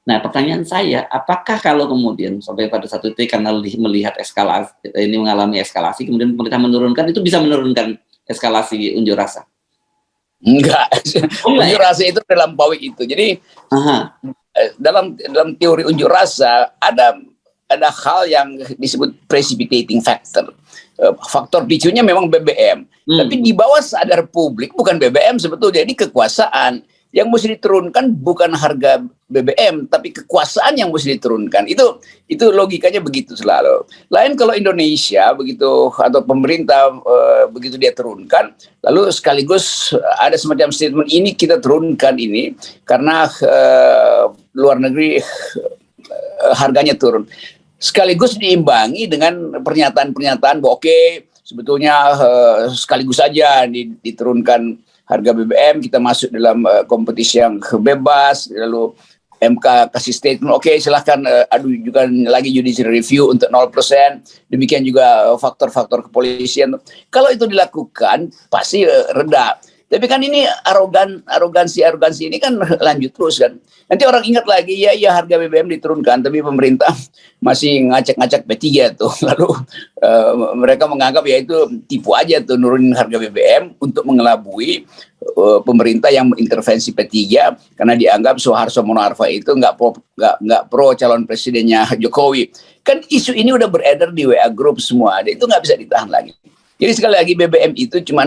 Nah, pertanyaan saya, apakah kalau kemudian sampai pada satu titik karena melihat eskalasi ini mengalami eskalasi, kemudian pemerintah menurunkan, itu bisa menurunkan eskalasi unjuk rasa? Enggak, Oh, enggak unjuk ya? rasa itu terlampaui itu. Jadi Aha. dalam teori unjuk rasa ada hal yang disebut precipitating factor. Faktor picunya memang BBM, tapi di bawah sadar publik bukan BBM sebetulnya, ini kekuasaan. Yang mesti diturunkan bukan harga BBM, tapi kekuasaan yang mesti diturunkan. Itu logikanya begitu selalu. Lain kalau Indonesia begitu atau pemerintah begitu dia turunkan, lalu sekaligus ada semacam statement ini kita turunkan ini karena luar negeri harganya turun. Sekaligus diimbangi dengan pernyataan-pernyataan bahwa oke, sebetulnya sekaligus saja diturunkan harga BBM, kita masuk dalam kompetisi yang bebas, lalu MK kasih statement, oke silahkan ajukan lagi judicial review untuk 0%, demikian juga faktor-faktor kepolisian. Kalau itu dilakukan, pasti reda. Tapi kan ini arogansi ini kan lanjut terus kan. Nanti orang ingat lagi, ya harga BBM diturunkan, tapi pemerintah masih ngacak-ngacak P3 tuh. Lalu mereka menganggap ya itu tipu aja tuh nurunin harga BBM untuk mengelabui pemerintah yang mengintervensi P3 karena dianggap Soeharto Mono Arfa itu nggak pro calon presidennya Jokowi. Kan isu ini udah beredar di WA Group semua, itu nggak bisa ditahan lagi. Jadi sekali lagi BBM itu cuma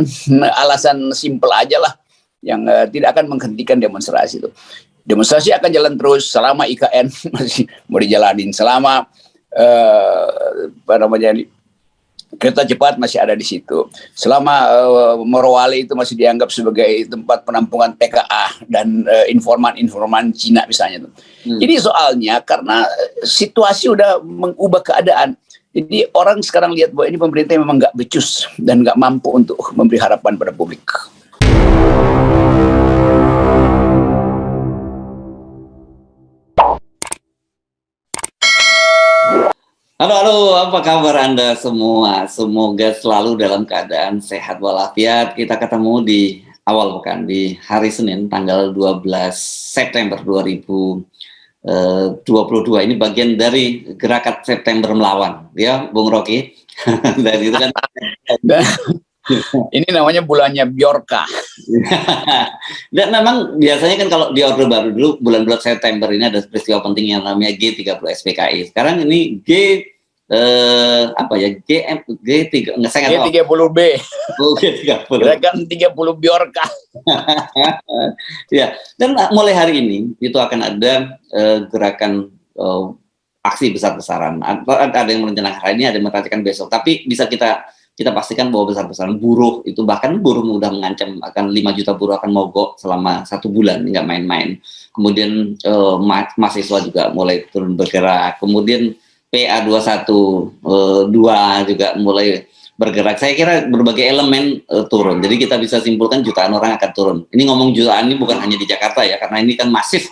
alasan simpel aja lah yang tidak akan menghentikan demonstrasi itu. Demonstrasi akan jalan terus selama IKN masih mau dijalanin, selama kereta cepat masih ada di situ, selama Morowali itu masih dianggap sebagai tempat penampungan TKA dan informan-informan Cina misalnya tuh. Jadi soalnya karena situasi udah mengubah keadaan. Jadi orang sekarang lihat bahwa ini pemerintah memang nggak becus dan nggak mampu untuk memberi harapan pada publik. Halo, apa kabar Anda semua? Semoga selalu dalam keadaan sehat walafiat. Kita ketemu di awal pekan, di hari Senin, tanggal 12 September 2022. Ini bagian dari gerakan September Melawan, ya, Bung Rocky. Dan itu kan ini namanya bulannya Bjorka. Dan memang biasanya kan kalau di Orde Baru dulu bulan-bulan September ini ada peristiwa penting yang namanya G30 SPKI. Sekarang ini G30 G30B. G30. Gerakan 30 Bjorka. Ya, dan mulai hari ini itu akan ada gerakan aksi besar-besaran. Ada yang merencanakan hari ini, ada yang merencanakan besok. Tapi bisa kita pastikan bahwa besar-besaran buruh itu, bahkan buruh udah mengancam akan 5 juta buruh akan mogok selama 1 bulan, nggak main-main. Kemudian mahasiswa juga mulai turun bergerak. Kemudian PA212 juga mulai bergerak. Saya kira berbagai elemen turun. Jadi kita bisa simpulkan jutaan orang akan turun. Ini ngomong jutaan ini bukan hanya di Jakarta ya, karena ini kan masif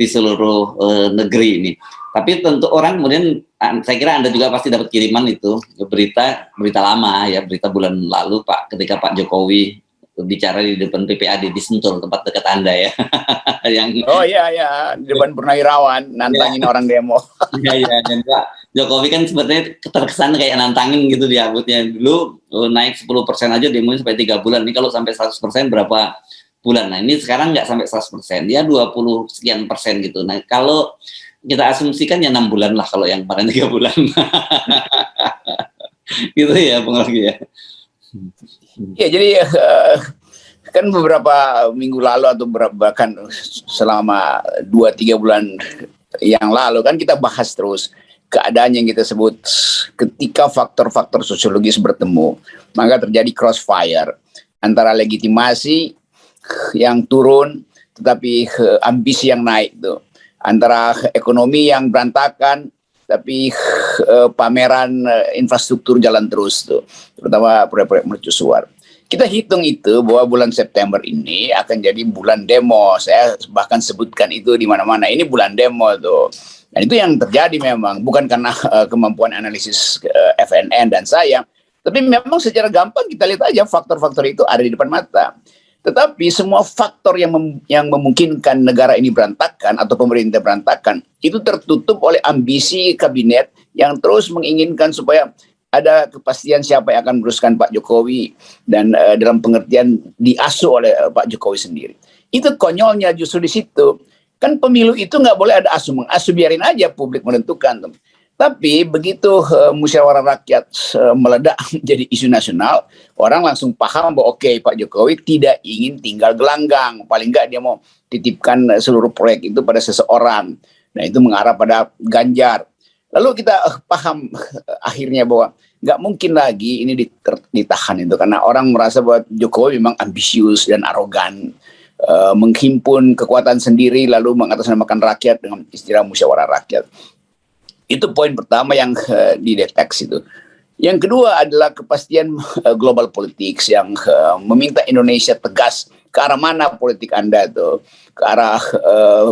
di seluruh negeri ini. Tapi tentu orang kemudian, saya kira Anda juga pasti dapat kiriman itu berita lama ya, berita bulan lalu ketika Pak Jokowi bicara di depan PPAD di Sentul, tempat dekat Anda ya. Oh iya, di depan Purnawirawan nantangin orang demo. Iya, dan Pak Jokowi kan sebenarnya terkesan kayak nantangin gitu diabutnya. Dulu naik 10% aja demonya sampai 3 bulan. Ini kalau sampai 100% berapa bulan? Nah, ini sekarang nggak sampai 100%, ya 20 sekian persen gitu. Nah, kalau kita asumsikan ya 6 bulan lah kalau yang kemarin 3 bulan. Gitu ya, Bung Rocky ya. Ya, jadi kan beberapa minggu lalu atau bahkan selama 2-3 bulan yang lalu kan kita bahas terus keadaan yang kita sebut ketika faktor-faktor sosiologis bertemu, maka terjadi crossfire antara legitimasi yang turun tetapi ambisi yang naik tuh, antara ekonomi yang berantakan tapi pameran infrastruktur jalan terus tuh, terutama proyek-proyek mercusuar. Kita hitung itu bahwa bulan September ini akan jadi bulan demo. Saya bahkan sebutkan itu di mana-mana. Ini bulan demo tuh. Dan itu yang terjadi memang, bukan karena kemampuan analisis FNN dan saya, tapi memang secara gampang kita lihat aja faktor-faktor itu ada di depan mata. Tetapi semua faktor yang memungkinkan negara ini berantakan atau pemerintah berantakan itu tertutup oleh ambisi kabinet yang terus menginginkan supaya ada kepastian siapa yang akan meneruskan Pak Jokowi dan dalam pengertian diasuh oleh Pak Jokowi sendiri. Itu konyolnya justru di situ. Kan pemilu itu nggak boleh ada asuh mengasuh, biarin aja publik menentukan. Tapi begitu musyawarah rakyat meledak jadi isu nasional, orang langsung paham bahwa oke, Pak Jokowi tidak ingin tinggal gelanggang. Paling nggak dia mau titipkan seluruh proyek itu pada seseorang. Nah itu mengarah pada Ganjar. Lalu kita paham akhirnya bahwa nggak mungkin lagi ini ditahan itu. Karena orang merasa bahwa Jokowi memang ambisius dan arogan. Menghimpun kekuatan sendiri lalu mengatasnamakan rakyat dengan istilah musyawarah rakyat. Itu poin pertama yang dideteksi itu. Yang kedua adalah kepastian global politics yang meminta Indonesia tegas ke arah mana politik Anda itu, ke arah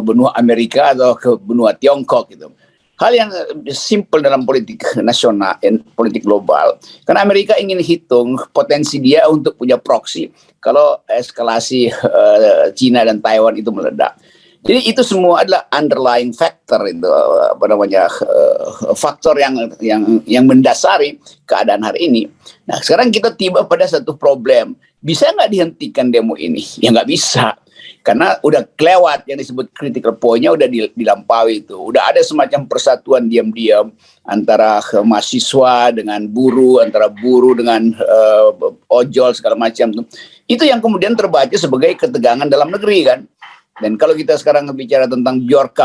benua Amerika atau ke benua Tiongkok gitu. Hal yang simple dalam politik nasional, politik global. Karena Amerika ingin hitung potensi dia untuk punya proksi kalau eskalasi China dan Taiwan itu meledak. Jadi itu semua adalah underlying factor itu faktor yang mendasari keadaan hari ini. Nah sekarang kita tiba pada satu problem, bisa nggak dihentikan demo ini? Ya nggak bisa, karena udah kelewat yang disebut critical point-nya udah dilampaui itu. Udah ada semacam persatuan diam-diam antara mahasiswa dengan buruh, antara buruh dengan ojol segala macam tuh. Itu yang kemudian terbaca sebagai ketegangan dalam negeri kan. Dan kalau kita sekarang bicara tentang Bjorka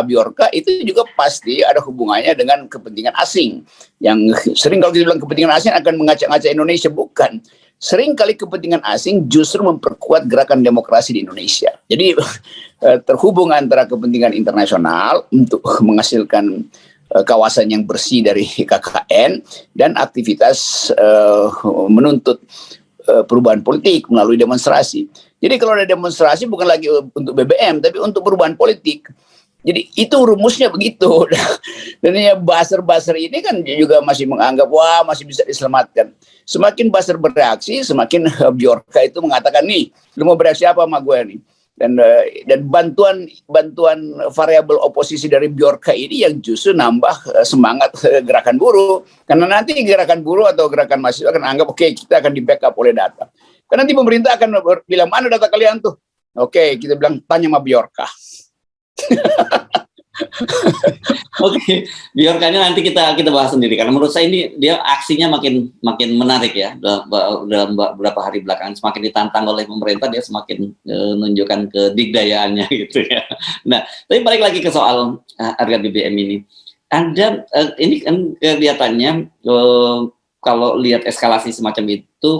itu juga pasti ada hubungannya dengan kepentingan asing. Yang sering kalau kita bilang kepentingan asing akan mengacak-ngacak Indonesia, bukan. Sering kali kepentingan asing justru memperkuat gerakan demokrasi di Indonesia. Jadi terhubung antara kepentingan internasional untuk menghasilkan kawasan yang bersih dari KKN dan aktivitas menuntut perubahan politik melalui demonstrasi. Jadi kalau ada demonstrasi bukan lagi untuk BBM, tapi untuk perubahan politik. Jadi itu rumusnya begitu. Dan ya buzzer-buzzer ini kan juga masih menganggap, wah masih bisa diselamatkan. Semakin buzzer bereaksi, semakin Bjorka itu mengatakan, nih, lu mau bereaksi apa sama gue nih? Dan bantuan variabel oposisi dari Bjorka ini yang justru nambah semangat gerakan buruh. Karena nanti gerakan buruh atau gerakan mahasiswa akan anggap, oke, kita akan di backup oleh data. Karena nanti pemerintah akan bilang, mana data kalian tuh? Oke, kita bilang, tanya sama Bjorka. Oke, Bjorkanya nanti kita bahas sendiri. Karena menurut saya ini dia aksinya makin menarik ya. Dalam beberapa hari belakangan semakin ditantang oleh pemerintah, dia semakin menunjukkan kedigdayaannya gitu ya. Nah, tapi balik lagi ke soal harga BBM ini. Anda ini kan kelihatannya kalau lihat eskalasi semacam itu,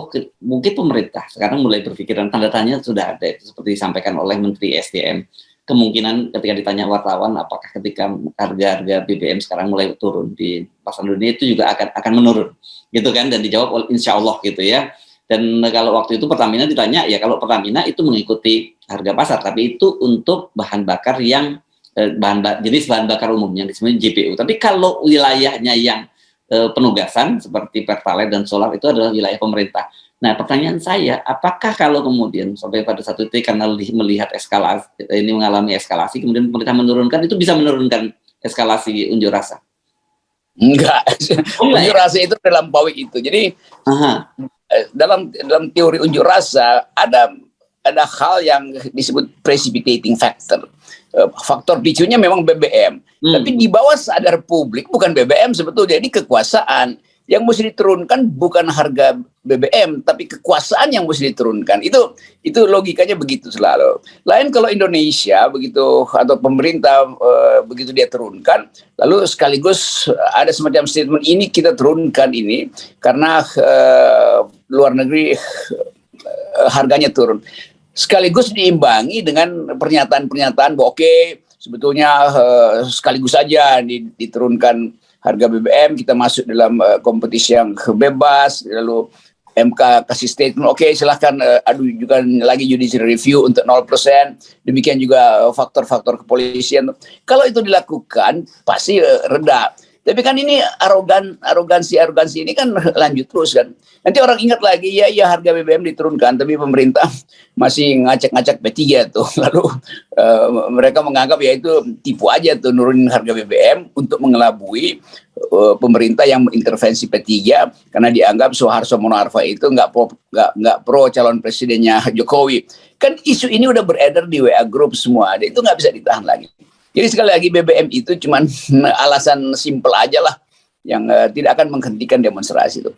mungkin pemerintah sekarang mulai berpikiran tanda tanya sudah ada, seperti disampaikan oleh Menteri SDM. Kemungkinan ketika ditanya wartawan, apakah ketika harga BBM sekarang mulai turun di pasar dunia itu juga akan menurun, gitu kan? Dan dijawab insya Allah gitu ya. Dan kalau waktu itu Pertamina ditanya, ya kalau Pertamina itu mengikuti harga pasar, tapi itu untuk bahan bakar yang jenis bahan bakar umumnya disebut JPU. Tapi kalau wilayahnya yang penugasan seperti Pertalite dan solar itu adalah wilayah pemerintah. Nah, pertanyaan saya, apakah kalau kemudian sampai pada satu titik karena melihat eskalasi ini mengalami eskalasi, kemudian pemerintah menurunkan, itu bisa menurunkan eskalasi unjuk rasa? Enggak, unjuk rasa itu terlampaui itu. Jadi dalam teori unjuk rasa ada hal yang disebut precipitating factor. Faktor picunya memang BBM, tapi di bawah sadar publik bukan BBM sebetulnya, ini kekuasaan. Yang mesti diturunkan bukan harga BBM, tapi kekuasaan yang mesti diturunkan. Itu logikanya begitu selalu. Lain kalau Indonesia begitu atau pemerintah begitu dia turunkan, lalu sekaligus ada semacam statement, ini kita turunkan ini karena luar negeri harganya turun. Sekaligus diimbangi dengan pernyataan-pernyataan bahwa oke, sebetulnya sekaligus saja diturunkan harga BBM, kita masuk dalam kompetisi yang bebas, lalu MK kasih statement, oke, silahkan ajukan lagi judicial review untuk 0%, demikian juga faktor-faktor kepolisian. Kalau itu dilakukan, pasti reda. Tapi kan ini arogansi ini kan lanjut terus kan. Nanti orang ingat lagi, ya harga BBM diturunkan, tapi pemerintah masih ngacak-ngacak P3 tuh. Lalu mereka menganggap ya itu tipu aja tuh nurunin harga BBM untuk mengelabui pemerintah yang mengintervensi P3 karena dianggap Soeharto Monoarfa itu nggak pro calon presidennya Jokowi. Kan isu ini udah beredar di WA Group semua, itu nggak bisa ditahan lagi. Jadi sekali lagi BBM itu cuma alasan simpel aja lah yang tidak akan menghentikan demonstrasi itu.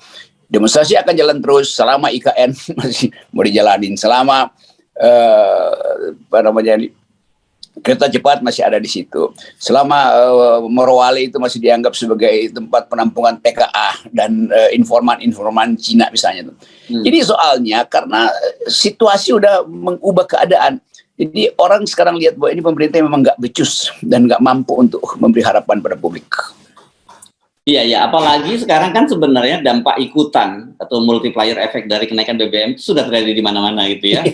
Demonstrasi akan jalan terus selama IKN masih mau dijalanin, selama kereta cepat masih ada di situ, selama Morowali itu masih dianggap sebagai tempat penampungan TKA dan informan-informan Cina misalnya tuh. Jadi soalnya karena situasi udah mengubah keadaan. Jadi orang sekarang lihat bahwa ini pemerintah memang nggak becus dan nggak mampu untuk memberi harapan pada publik. Iya, ya, apalagi sekarang kan sebenarnya dampak ikutan atau multiplier efek dari kenaikan BBM itu sudah terjadi di mana-mana gitu ya.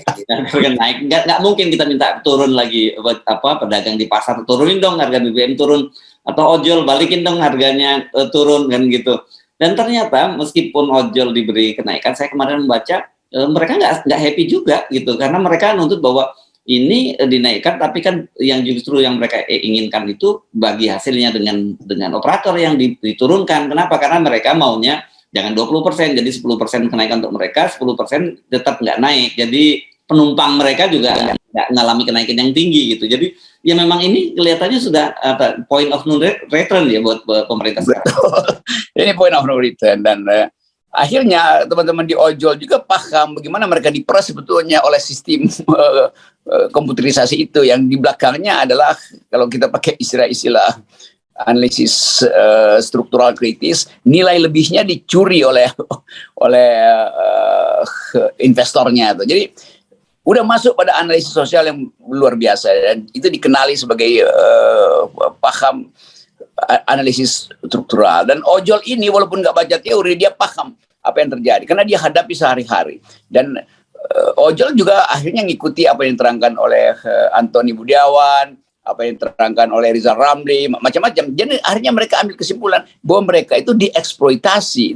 Harga naik, nggak mungkin kita minta turun lagi, pedagang di pasar turunin dong harga BBM turun, atau ojol balikin dong harganya turun kan gitu. Dan ternyata meskipun ojol diberi kenaikan, saya kemarin membaca mereka nggak happy juga gitu, karena mereka nuntut bahwa ini dinaikkan, tapi kan yang justru yang mereka inginkan itu bagi hasilnya dengan operator yang diturunkan. Kenapa? Karena mereka maunya jangan 20%, jadi 10% kenaikan untuk mereka, 10% tetap nggak naik. Jadi penumpang mereka juga nggak mengalami kenaikan yang tinggi gitu. Jadi ya memang ini kelihatannya sudah point of no return ya buat pemerintah sekarang. Ini point of no return, dan akhirnya teman-teman di ojol juga paham bagaimana mereka diperas sebetulnya oleh sistem komputerisasi itu, yang di belakangnya adalah kalau kita pakai istilah-istilah analisis struktural kritis, nilai lebihnya dicuri oleh investornya tuh. Jadi udah masuk pada analisis sosial yang luar biasa, dan itu dikenali sebagai paham analisis struktural. Dan ojol ini walaupun nggak baca teori, dia paham apa yang terjadi karena dia hadapi sehari-hari. Dan ojol juga akhirnya ngikuti apa yang diterangkan oleh Antoni Budiawan, apa yang diterangkan oleh Rizal Ramli, macam-macam. Jadi akhirnya mereka ambil kesimpulan bahwa mereka itu dieksploitasi.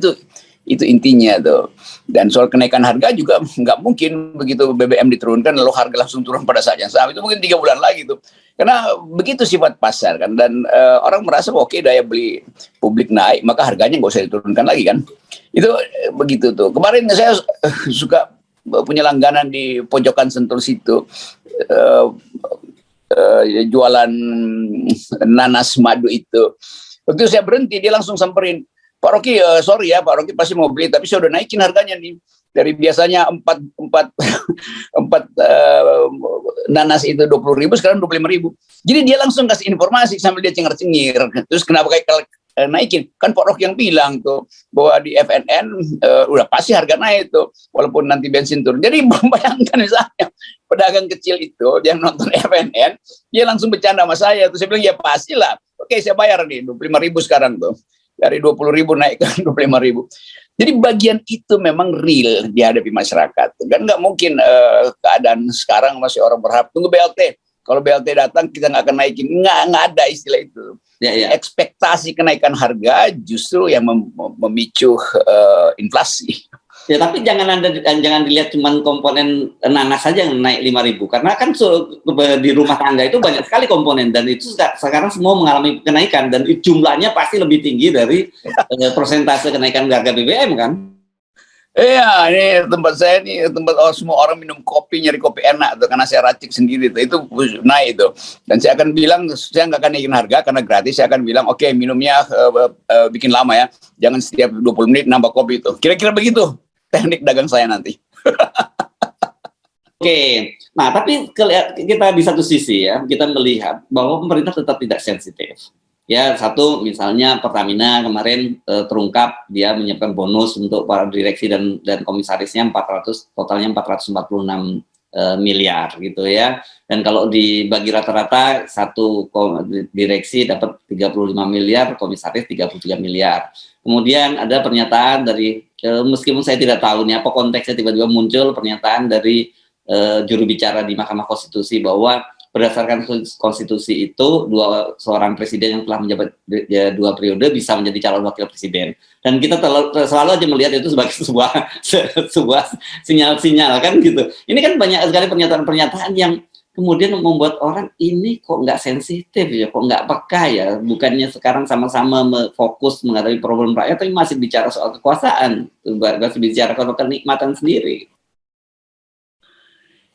Itu intinya tuh. Dan soal kenaikan harga juga nggak mungkin begitu BBM diturunkan lalu harga langsung turun pada saat yang sama. Itu mungkin 3 bulan lagi tuh. Karena begitu sifat pasar kan, dan orang merasa oke, daya beli publik naik, maka harganya nggak usah diturunkan lagi kan. Itu begitu tuh. Kemarin saya suka punya langganan di pojokan Sentul situ, jualan nanas madu itu. Waktu saya berhenti, dia langsung samperin, Pak Rocky, sorry ya Pak Rocky pasti mau beli, tapi saya udah naikin harganya nih. Dari biasanya 4 nanas itu 20.000, sekarang 25.000. Jadi dia langsung kasih informasi sambil dia cengar-cengir. Terus kenapa kayak naikin? Kan Pak Rocky yang bilang tuh bahwa di FNN udah pasti harga naik tuh, walaupun nanti bensin turun. Jadi bayangkan misalnya pedagang kecil itu yang nonton FNN, dia langsung bercanda sama saya. Terus saya bilang ya pastilah. Oke, saya bayar nih 25.000 sekarang tuh. Dari 20.000 naik ke 25.000. Jadi bagian itu memang real dihadapi masyarakat. Dan nggak mungkin keadaan sekarang masih orang berharap tunggu BLT. Kalau BLT datang kita nggak akan naikin. Nggak ada istilah itu. Ya. Ekspektasi kenaikan harga justru yang memicu inflasi. Ya, tapi jangan dilihat cuma komponen nanas saja yang naik 5.000, karena kan di rumah tangga itu banyak sekali komponen, dan itu sekarang semua mengalami kenaikan, dan jumlahnya pasti lebih tinggi dari persentase kenaikan harga BBM kan. Iya, ini tempat saya nih, tempat semua orang minum kopi, nyari kopi enak tuh, karena saya racik sendiri tuh, itu naik itu. Dan saya akan bilang, saya nggak akan naikin harga karena gratis. Saya akan bilang, oke, minumnya bikin lama ya, jangan setiap 20 menit nambah kopi itu. Kira-kira begitu teknik dagang saya nanti. Oke, nah tapi kita di satu sisi ya, kita melihat bahwa pemerintah tetap tidak sensitif. Ya, satu misalnya Pertamina kemarin terungkap dia menyiapkan bonus untuk para direksi dan komisarisnya totalnya 446 miliar gitu ya. Dan kalau dibagi rata-rata satu direksi dapat 35 miliar, komisaris 33 miliar. Kemudian ada pernyataan dari meskipun saya tidak tahu nih apa konteksnya, tiba-tiba muncul pernyataan dari juru bicara di Mahkamah Konstitusi bahwa berdasarkan konstitusi itu seorang presiden yang telah menjabat 2 periode bisa menjadi calon wakil presiden. Dan kita selalu aja melihat itu sebagai sebuah sinyal-sinyal kan gitu. Ini kan banyak sekali pernyataan-pernyataan yang kemudian membuat orang ini kok nggak sensitif ya, kok nggak peka ya. Bukannya sekarang sama-sama fokus menghadapi problem rakyat, tapi masih bicara soal kekuasaan, masih bicara soal kenikmatan sendiri.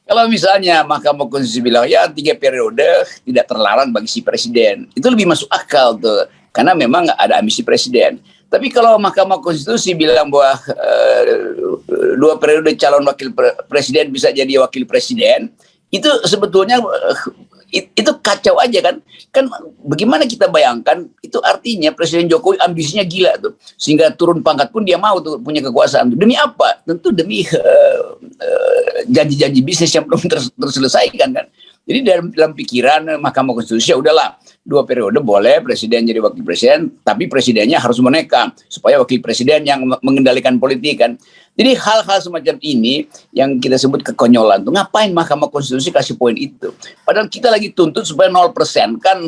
Kalau misalnya Mahkamah Konstitusi bilang ya 3 periode tidak terlarang bagi si presiden, itu lebih masuk akal tuh, karena memang ada ambisi presiden. Tapi kalau Mahkamah Konstitusi bilang bahwa 2 periode calon wakil presiden bisa jadi wakil presiden, itu sebetulnya itu kacau aja kan. Kan bagaimana kita bayangkan, itu artinya Presiden Jokowi ambisinya gila tuh, sehingga turun pangkat pun dia mau tuh punya kekuasaan. Demi apa? Tentu demi janji-janji bisnis yang belum terselesaikan kan. Jadi dalam pikiran Mahkamah Konstitusi, ya udahlah 2 periode boleh presiden jadi wakil presiden, tapi presidennya harus boneka supaya wakil presiden yang mengendalikan politik kan. Jadi hal-hal semacam ini yang kita sebut kekonyolan tuh, ngapain Mahkamah Konstitusi kasih poin itu? Padahal kita lagi tuntut supaya 0% kan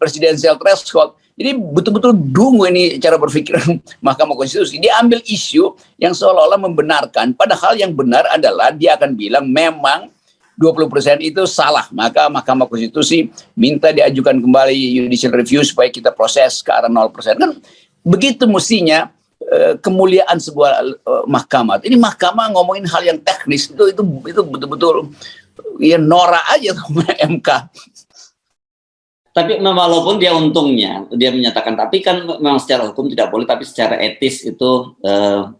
presidensial threshold. Jadi betul-betul dungu ini cara berpikir Mahkamah Konstitusi. Dia ambil isu yang seolah-olah membenarkan, padahal yang benar adalah dia akan bilang memang 20% itu salah, maka Mahkamah Konstitusi minta diajukan kembali judicial review supaya kita proses ke arah 0%. Kan begitu mestinya kemuliaan sebuah mahkamah. Ini mahkamah ngomongin hal yang teknis, itu betul-betul ya norak aja sama MK. Tapi walaupun dia untungnya, dia menyatakan, tapi kan memang secara hukum tidak boleh, tapi secara etis itu,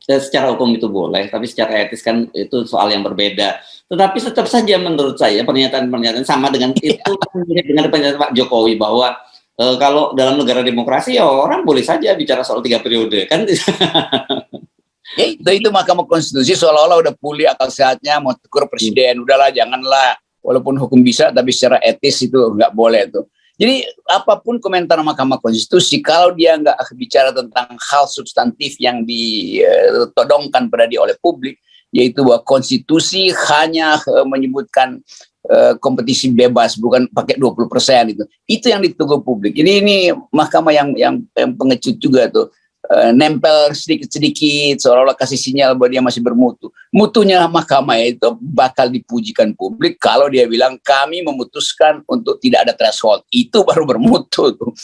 secara hukum itu boleh, tapi secara etis kan itu soal yang berbeda. Tetapi tetap saja menurut saya pernyataan-pernyataan sama dengan itu, dengan pernyataan Pak Jokowi bahwa kalau dalam negara demokrasi ya orang boleh saja bicara soal 3 periode, kan? Ya itu Mahkamah Konstitusi seolah-olah udah pulih akal sehatnya, mau tegur presiden, udahlah janganlah, walaupun hukum bisa, tapi secara etis itu nggak boleh tuh. Jadi apapun komentar Mahkamah Konstitusi, kalau dia nggak bicara tentang hal substantif yang ditodongkan pada dia oleh publik, yaitu bahwa konstitusi hanya menyebutkan kompetisi bebas, bukan pakai 20% itu yang ditunggu publik. Ini mahkamah yang pengecut juga tuh, nempel sedikit-sedikit seolah-olah kasih sinyal bahwa dia masih bermutu. Mutunya mahkamah itu bakal dipujikan publik kalau dia bilang kami memutuskan untuk tidak ada threshold, itu baru bermutu tuh.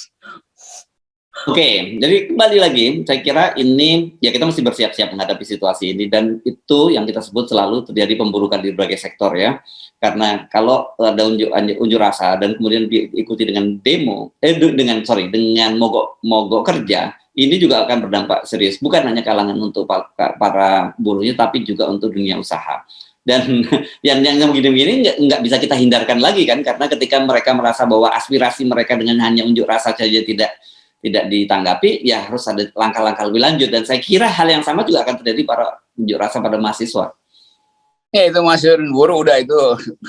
Oke, jadi kembali lagi, saya kira ini ya kita mesti bersiap-siap menghadapi situasi ini, dan itu yang kita sebut selalu terjadi pemburukan di berbagai sektor ya. Karena kalau ada unjuk rasa dan kemudian diikuti dengan dengan mogok kerja, ini juga akan berdampak serius, bukan hanya kalangan untuk para buruhnya, tapi juga untuk dunia usaha. Dan yang begini-begini nggak bisa kita hindarkan lagi kan, karena ketika mereka merasa bahwa aspirasi mereka dengan hanya unjuk rasa saja tidak ditanggapi, ya harus ada langkah-langkah lebih lanjut. Dan saya kira hal yang sama juga akan terjadi para unjuk rasa pada mahasiswa. Ya itu mahasiswa dan buruh udah itu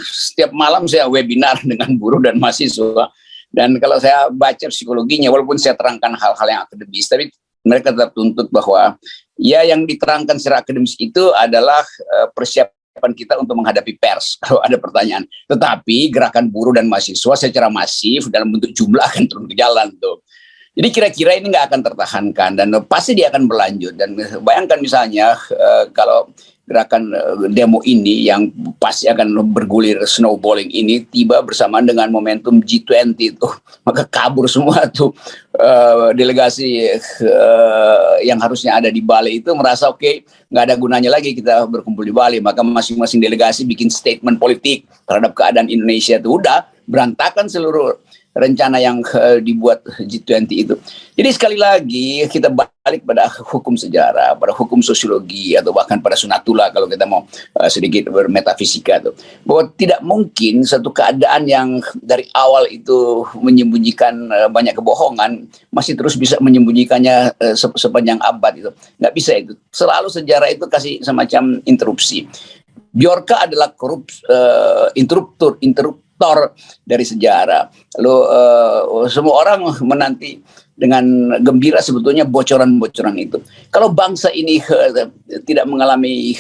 setiap malam saya webinar dengan buruh dan mahasiswa. Dan kalau saya baca psikologinya, walaupun saya terangkan hal-hal yang akademis, tapi mereka tetap tuntut bahwa ya yang diterangkan secara akademis itu adalah persiapan kita untuk menghadapi pers kalau ada pertanyaan. Tetapi gerakan buruh dan mahasiswa secara masif dalam bentuk jumlah akan turun ke jalan tuh. Jadi kira-kira ini nggak akan tertahankan dan pasti dia akan berlanjut. Dan bayangkan misalnya kalau gerakan demo ini yang pasti akan bergulir snowballing ini tiba bersamaan dengan momentum G20 itu, maka kabur semua tuh delegasi yang harusnya ada di Bali itu merasa oke, nggak ada gunanya lagi kita berkumpul di Bali, maka masing-masing delegasi bikin statement politik terhadap keadaan Indonesia itu, udah berantakan seluruh rencana yang dibuat G20 itu. Jadi sekali lagi kita balik pada hukum sejarah, pada hukum sosiologi, atau bahkan pada sunatullah kalau kita mau sedikit bermetafisika tuh, bahwa tidak mungkin satu keadaan yang dari awal itu menyembunyikan banyak kebohongan masih terus bisa menyembunyikannya sepanjang abad itu. Nggak bisa itu. Selalu sejarah itu kasih semacam interupsi. Bjorka adalah interruptor faktor dari sejarah. Lalu semua orang menanti dengan gembira sebetulnya bocoran-bocoran itu. Kalau bangsa ini tidak mengalami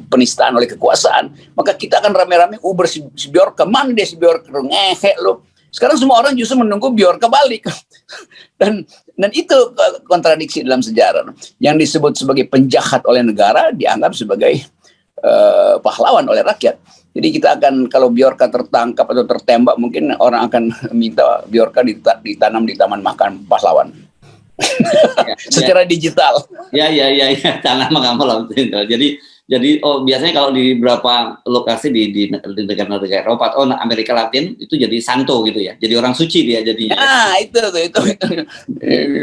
penistaan oleh kekuasaan, maka kita akan rame-rame uber si Bjorka, mana dia si Bjorka, ngehe lo. Sekarang semua orang justru menunggu Bjorka balik. dan itu kontradiksi dalam sejarah. Yang disebut sebagai penjahat oleh negara dianggap sebagai pahlawan oleh rakyat. Jadi kita akan, kalau Bjorka tertangkap atau tertembak, mungkin orang akan minta Bjorka ditanam di taman makan pahlawan. Secara digital. Ya, tanam makan pahlawan. Jadi biasanya kalau di beberapa lokasi di negara-negara Eropa atau Amerika Latin itu jadi santo gitu ya. Jadi orang suci dia jadinya. Nah, itu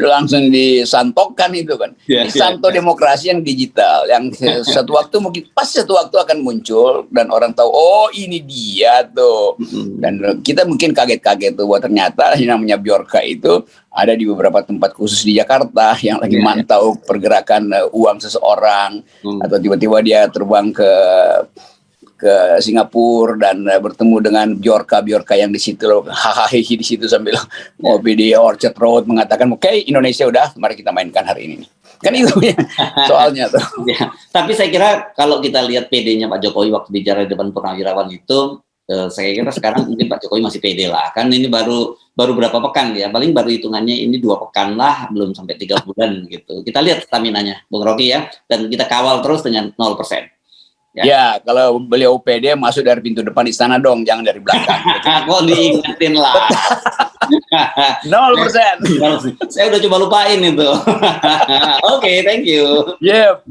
langsung disantokkan itu kan. Ini santo demokrasi yang digital, yang satu waktu mungkin satu waktu akan muncul dan orang tahu, oh ini dia tuh. Dan kita mungkin kaget-kaget tuh bahwa ternyata yang namanya Bjorka itu ada di beberapa tempat khusus di Jakarta yang lagi mantau pergerakan uang seseorang, atau tiba-tiba dia terbang ke Singapura dan bertemu dengan Bjorka yang di situ hahaha di situ sambil ngopi di Orchard Road mengatakan, oke, Indonesia udah, mari kita mainkan hari ini. Kan itu ya soalnya tuh. Ya, tapi saya kira kalau kita lihat PD-nya Pak Jokowi waktu bicara di depan purnawirawan itu, saya kira sekarang mungkin Pak Jokowi masih pede lah, kan ini baru berapa pekan ya, paling baru hitungannya ini 2 pekan lah, belum sampai 3 bulan gitu. Kita lihat staminanya Bung Rocky ya, dan kita kawal terus dengan 0%. Ya, kalau beliau pede masuk dari pintu depan istana dong, jangan dari belakang. Kok diingetin lah. 0%. Saya udah coba lupain itu. Oke, thank you. Yep.